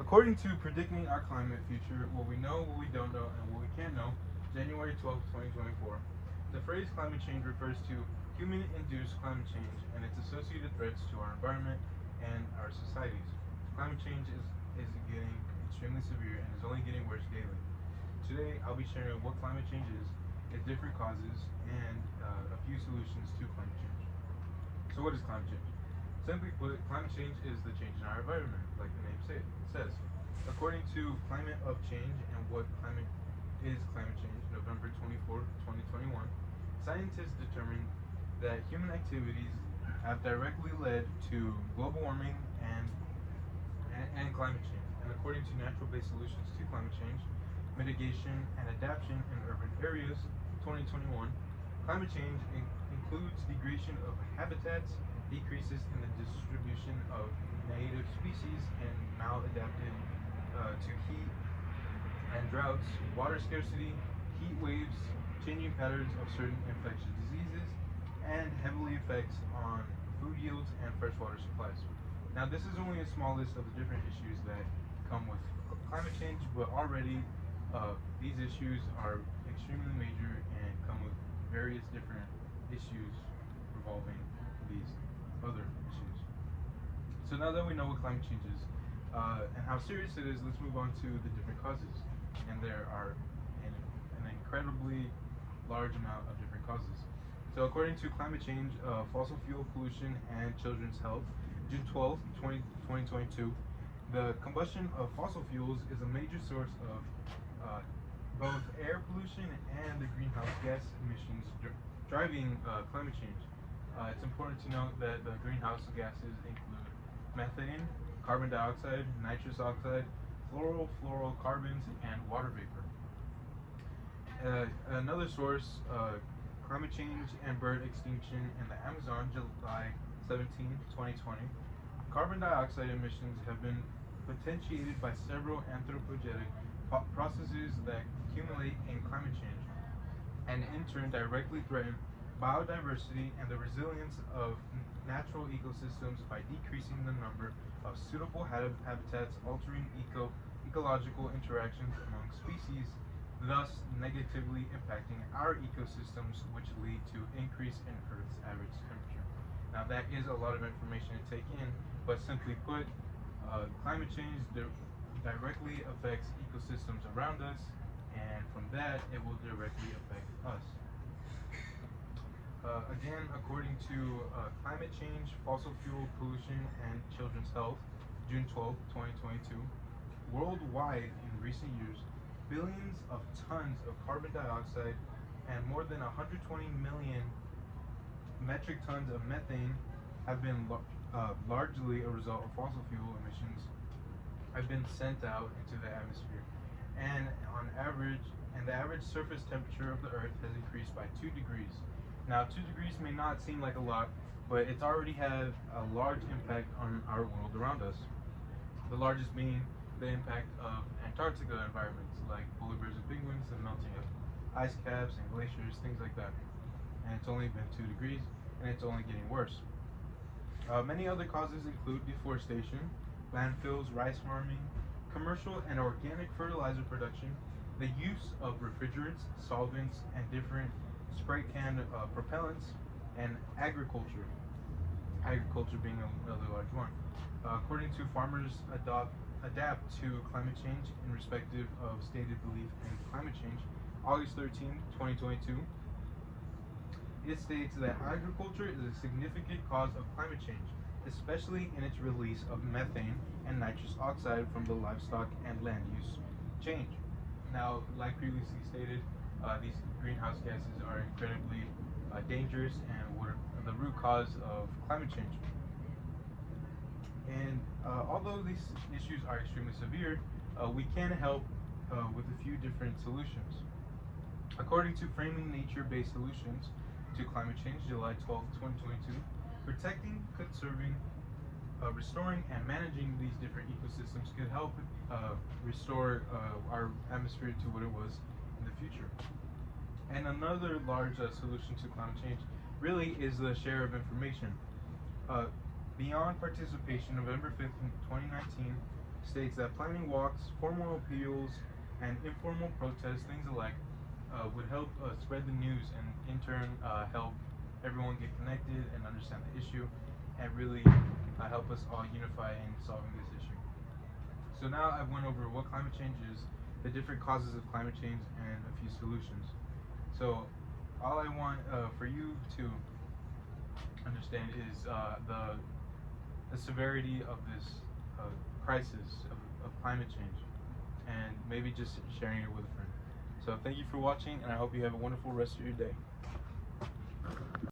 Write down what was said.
According to Predicting Our Climate Future, What We Know, What We Don't Know, and What We Can't Know, January 12, 2024, the phrase climate change refers to human-induced climate change and its associated threats to our environment and our societies. Climate change is getting extremely severe and is only getting worse daily. Today, I'll be sharing what climate change is, its different causes, and a few solutions to climate change. So what is climate change? Simply put, climate change is the change in our environment, like the name says. According to Climate of Change and What Climate is Climate Change, November 24, 2021, scientists determined that human activities have directly led to global warming and climate change. And according to Natural-Based Solutions to Climate Change, Mitigation and Adaptation in Urban Areas, 2021, climate change includes degradation of habitats, decreases in the distribution of native species, and maladapted to heat and droughts, water scarcity, heat waves, changing patterns of certain infectious diseases, and heavily affects on food yields and freshwater supplies. Now, this is only a small list of the different issues that come with climate change, but already these issues are extremely major and come with various different issues revolving these other issues. So now that we know what climate change is and how serious it is, let's move on to the different causes. And there are an incredibly large amount of different causes. So according to Climate Change, Fossil Fuel Pollution and Children's Health, June 12, 2022, the combustion of fossil fuels is a major source of both air pollution and the greenhouse gas emissions driving climate change. It's important to note that the greenhouse gases include methane, carbon dioxide, nitrous oxide, fluorocarbons, and water vapor. Another source, climate change and bird extinction in the Amazon, July 17, 2020. Carbon dioxide emissions have been potentiated by several anthropogenic processes that accumulate in climate change, and in turn directly threaten biodiversity and the resilience of natural ecosystems by decreasing the number of suitable habitats, altering ecological interactions among species, thus negatively impacting our ecosystems, which lead to increase in Earth's average temperature. Now, that is a lot of information to take in, but simply put, climate change directly affects ecosystems around us, and from that, it will directly affect us. Again, according to Climate Change, Fossil Fuel Pollution, and Children's Health, June 12, 2022, worldwide in recent years, billions of tons of carbon dioxide and more than 120 million metric tons of methane have been largely a result of fossil fuel emissions have been sent out into the atmosphere. And the average surface temperature of the Earth has increased by 2 degrees. Now, 2 degrees may not seem like a lot, but it's already had a large impact on our world around us. The largest being the impact of Antarctica environments like polar bears and penguins, the melting of ice caps and glaciers, things like that. And it's only been 2 degrees, and it's only getting worse. Many other causes include deforestation, landfills, rice farming, commercial and organic fertilizer production, the use of refrigerants, solvents, and different spray can propellants, and agriculture. Agriculture being another large one. According to Farmers Adapt to Climate Change in respective of stated belief in climate change, August 13, 2022, it states that agriculture is a significant cause of climate change, especially in its release of methane and nitrous oxide from the livestock and land use change. Now, like previously stated, these greenhouse gases are incredibly dangerous and were the root cause of climate change. And although these issues are extremely severe, we can help with a few different solutions. According to Framing Nature-Based Solutions to Climate Change, July 12, 2022, protecting, conserving, restoring, and managing these different ecosystems could help restore our atmosphere to what it was in the future. And another large solution to climate change really is the share of information. Beyond participation, November 5th, 2019, states that planning walks, formal appeals, and informal protests, things alike, would help spread the news and in turn help everyone get connected and understand the issue and really help us all unify in solving this issue. So now I've went over what climate change is, the different causes of climate change, and a few solutions. So all I want for you to understand is the severity of this crisis of climate change, and maybe just sharing it with a friend. So thank you for watching, and I hope you have a wonderful rest of your day.